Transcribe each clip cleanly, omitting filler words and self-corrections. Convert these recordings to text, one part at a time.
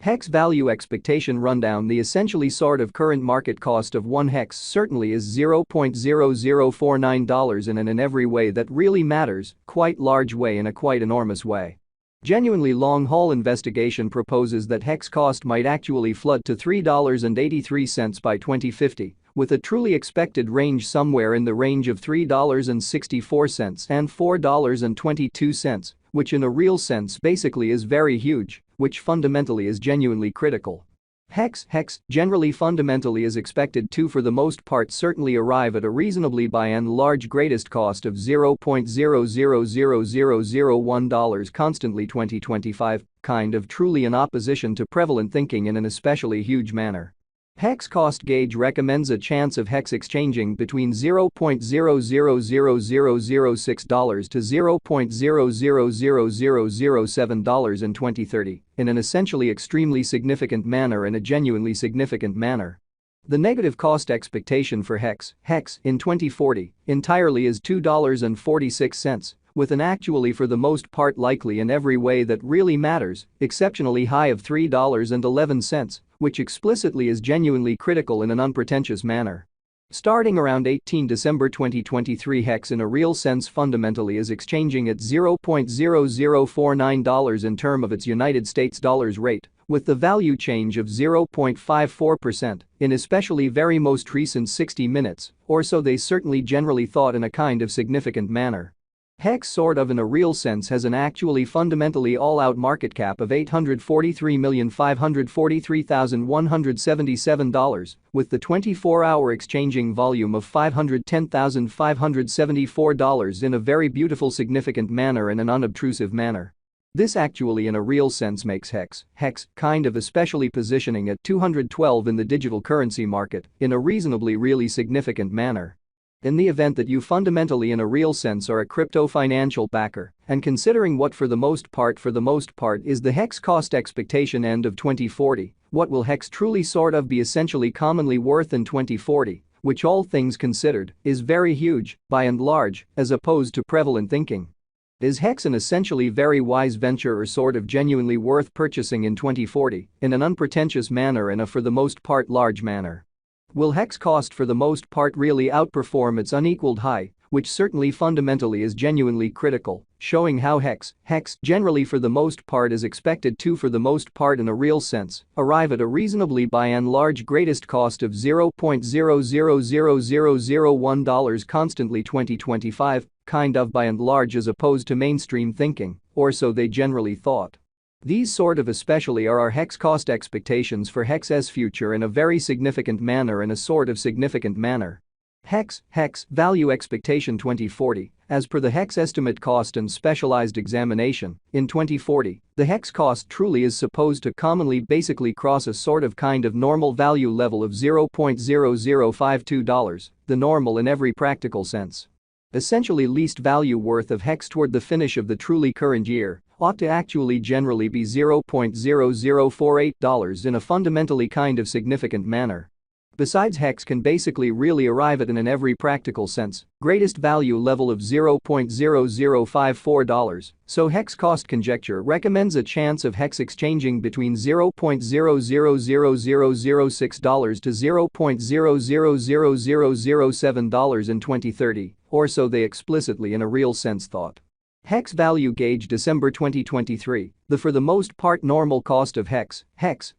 Hex value expectation rundown. The essentially sort of current market cost of 1 hex certainly is $0.0049 and in every way that really matters, quite large way in a quite enormous way. Genuinely long-haul investigation proposes that hex cost might actually flood to $3.83 by 2050, with a truly expected range somewhere in the range of $3.64 and $4.22, which in a real sense basically is very huge, which fundamentally is genuinely critical. Hex generally fundamentally is expected to for the most part certainly arrive at a reasonably by and large greatest cost of $0.000001 constantly 2025, kind of truly in opposition to prevalent thinking in an especially huge manner. Hex cost gauge recommends a chance of hex exchanging between $0.000006 to $0.000007 in 2030 in an essentially extremely significant manner and a genuinely significant manner. The negative cost expectation for hex in 2040 entirely is $2.46, with an actually for the most part likely in every way that really matters, exceptionally high of $3.11, which explicitly is genuinely critical in an unpretentious manner. Starting around 18 December 2023 hex in a real sense fundamentally is exchanging at $0.0049 in term of its United States dollars rate, with the value change of 0.54% in especially very most recent 60 minutes, or so they certainly generally thought in a kind of significant manner. Hex sort of in a real sense has an actually fundamentally all-out market cap of $843,543,177, with the 24-hour exchanging volume of $510,574 in a very beautiful significant manner and an unobtrusive manner. This actually in a real sense makes hex kind of especially positioning at 212 in the digital currency market in a reasonably really significant manner. In the event that you fundamentally in a real sense are a crypto financial backer, and considering what for the most part is the hex cost expectation end of 2040, what will hex truly sort of be essentially commonly worth in 2040, which all things considered is very huge, by and large, as opposed to prevalent thinking. Is hex an essentially very wise venture or sort of genuinely worth purchasing in 2040 in an unpretentious manner and a for the most part large manner? Will hex cost for the most part really outperform its unequaled high, which certainly fundamentally is genuinely critical, showing how hex generally for the most part is expected to for the most part in a real sense arrive at a reasonably by and large greatest cost of $0.000001 constantly 2025, kind of by and large as opposed to mainstream thinking, or so they generally thought. These sort of especially are our hex cost expectations for hex's future in a very significant manner and a sort of significant manner. Hex value expectation 2040, as per the hex estimate cost and specialized examination, in 2040, the hex cost truly is supposed to commonly basically cross a sort of kind of normal value level of $0.0052, the normal in every practical sense. Essentially least value worth of hex toward the finish of the truly current year ought to actually generally be $0.0048 in a fundamentally kind of significant manner. Besides hex can basically really arrive at an in every practical sense greatest value level of $0.0054, so hex cost conjecture recommends a chance of hex exchanging between $0.000006 to $0.000007 in 2030, or so they explicitly in a real sense thought. Hex value gauge December 2023, the for the most part normal cost of hex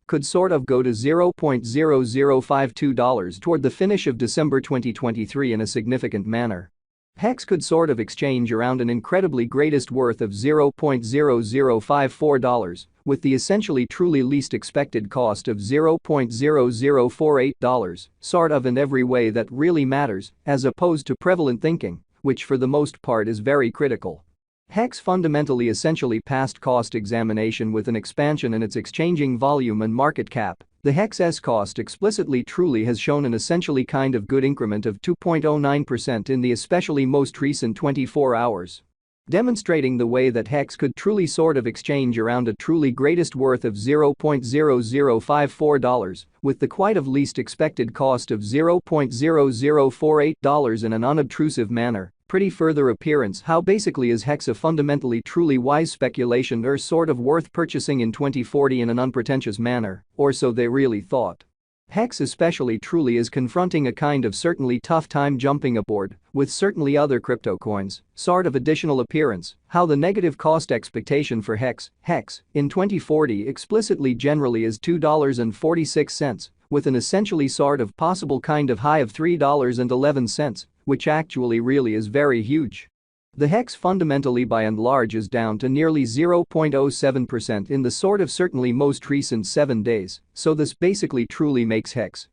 could sort of go to $0.0052 toward the finish of December 2023 in a significant manner. Hex could sort of exchange around an incredibly greatest worth of $0.0054, with the essentially truly least expected cost of $0.0048, sort of in every way that really matters, as opposed to prevalent thinking, which for the most part is very critical. Hex fundamentally essentially passed cost examination with an expansion in its exchanging volume and market cap. The hex's cost explicitly truly has shown an essentially kind of good increment of 2.09% in the especially most recent 24 hours. Demonstrating the way that hex could truly sort of exchange around a truly greatest worth of $0.0054, with the quite of least expected cost of $0.0048 in an unobtrusive manner, pretty further appearance how basically is hex a fundamentally truly wise speculation or sort of worth purchasing in 2040 in an unpretentious manner, or so they really thought. Hex especially truly is confronting a kind of certainly tough time jumping aboard with certainly other crypto coins, sort of additional appearance, how the negative cost expectation for hex in 2040 explicitly generally is $2.46, with an essentially sort of possible kind of high of $3.11, which actually really is very huge. The hex fundamentally by and large is down to nearly 0.07% in the sort of certainly most recent 7 days, so this basically truly makes hex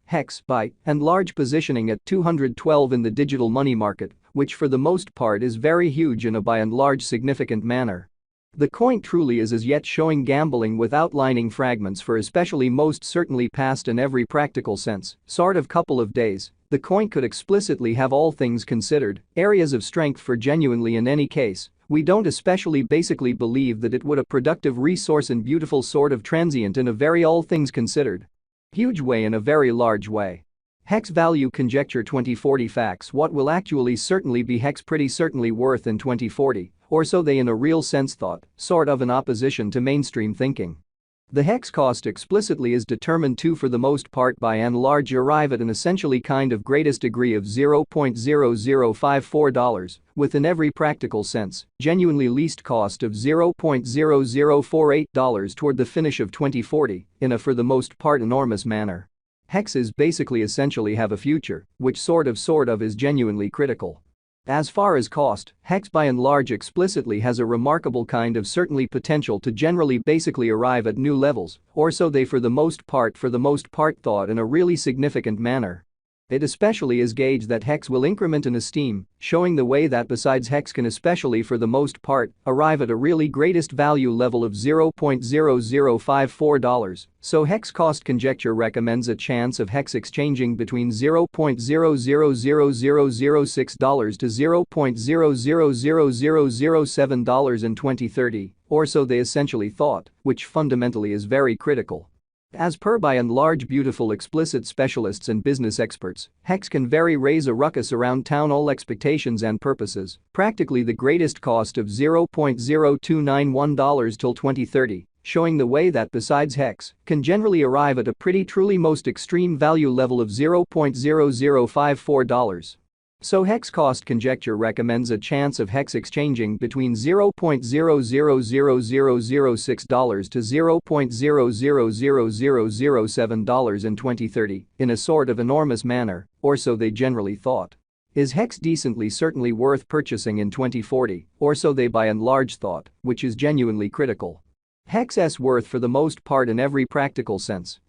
by and large positioning at 212 in the digital money market, which for the most part is very huge in a by and large significant manner. The coin truly is as yet showing gambling with outlining fragments for especially most certainly past in every practical sense, sort of couple of days. The coin could explicitly have all things considered, areas of strength for genuinely in any case, we don't especially basically believe that it would a productive resource and beautiful sort of transient in a very all things considered huge way in a very large way. Hex value conjecture 2040 facts what will actually certainly be hex pretty certainly worth in 2040, or so they in a real sense thought, sort of in opposition to mainstream thinking. The hex cost explicitly is determined to for the most part by and large arrive at an essentially kind of greatest degree of $0.0054, with in every practical sense, genuinely least cost of $0.0048 toward the finish of 2040, in a for the most part enormous manner. Hexes basically essentially have a future, which sort of is genuinely critical. As far as cost, hex by and large explicitly has a remarkable kind of certainly potential to generally basically arrive at new levels, or so they for the most part thought in a really significant manner. It especially is gauged that hex will increment in esteem, showing the way that besides hex can especially for the most part arrive at a really greatest value level of $0.0054, so hex cost conjecture recommends a chance of hex exchanging between $0.000006 to $0.000007 in 2030, or so they essentially thought, which fundamentally is very critical. As per by and large beautiful explicit specialists and business experts, hex can very raise a ruckus around town all expectations and purposes, practically the greatest cost of $0.0291 till 2030, showing the way that besides hex can generally arrive at a pretty truly most extreme value level of $0.0054. So hex cost conjecture recommends a chance of hex exchanging between $0.000006 to $0.000007 in 2030 in a sort of enormous manner, or so they generally thought. Is hex decently certainly worth purchasing in 2040, or so they by and large thought, which is genuinely critical. Hex's worth for the most part in every practical sense